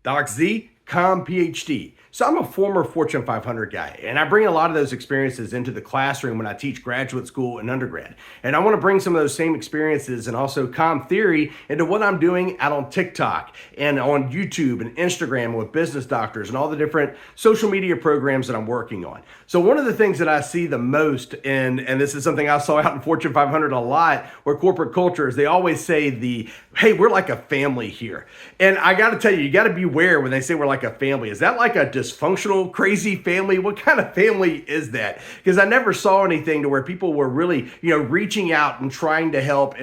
Doc Z, Com PhD. So I'm a former Fortune 500 guy, and I bring a lot of those experiences into the classroom when I teach graduate school and undergrad. And I want to bring some of those same experiences and also com theory into what I'm doing out on TikTok and on YouTube and Instagram with business doctors and all the different social media programs that I'm working on. So one of the things that I see the most, and this is something I saw out in Fortune 500 a lot, where corporate culture is they always say hey, we're like a family here. And I got to tell you got to beware when they say we're like a family. Is that like a dysfunctional, crazy family? What kind of family is that? Because I never saw anything to where people were really, reaching out and trying to help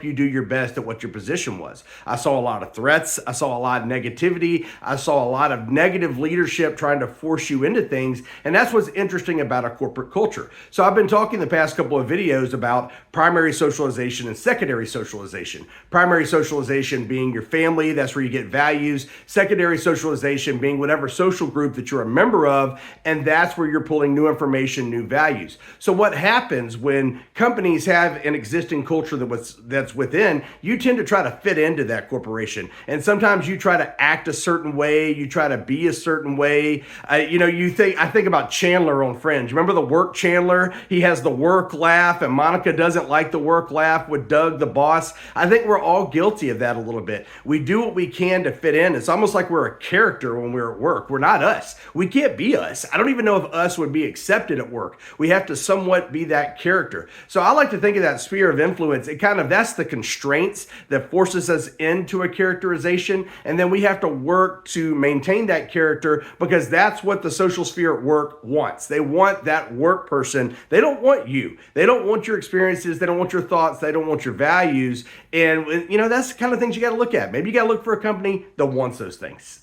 you do your best at what your position was. I saw a lot of threats. I saw a lot of negativity. I saw a lot of negative leadership trying to force you into things. And that's what's interesting about a corporate culture. So I've been talking the past couple of videos about primary socialization and secondary socialization. Primary socialization being your family, that's where you get values. Secondary socialization being whatever social group that you're a member of, and that's where you're pulling new information, new values. So what happens when companies have an existing culture that's within, you tend to try to fit into that corporation. And sometimes you try to act a certain way, you try to be a certain way. I think about Chandler on Friends. Remember the work Chandler? He has the work laugh, and Monica doesn't like the work laugh with Doug, the boss. I think we're all guilty of that a little bit. We do what we can to fit in. It's almost like we're a character when we're at work. We're not us. We can't be us. I don't even know if us would be accepted at work. We have to somewhat be that character. So I like to think of that sphere of influence. That's the constraints that forces us into a characterization. And then we have to work to maintain that character because that's what the social sphere at work wants. They want that work person. They don't want you. They don't want your experiences. They don't want your thoughts. They don't want your values. And, that's the kind of things you got to look at. Maybe you got to look for a company that wants those things.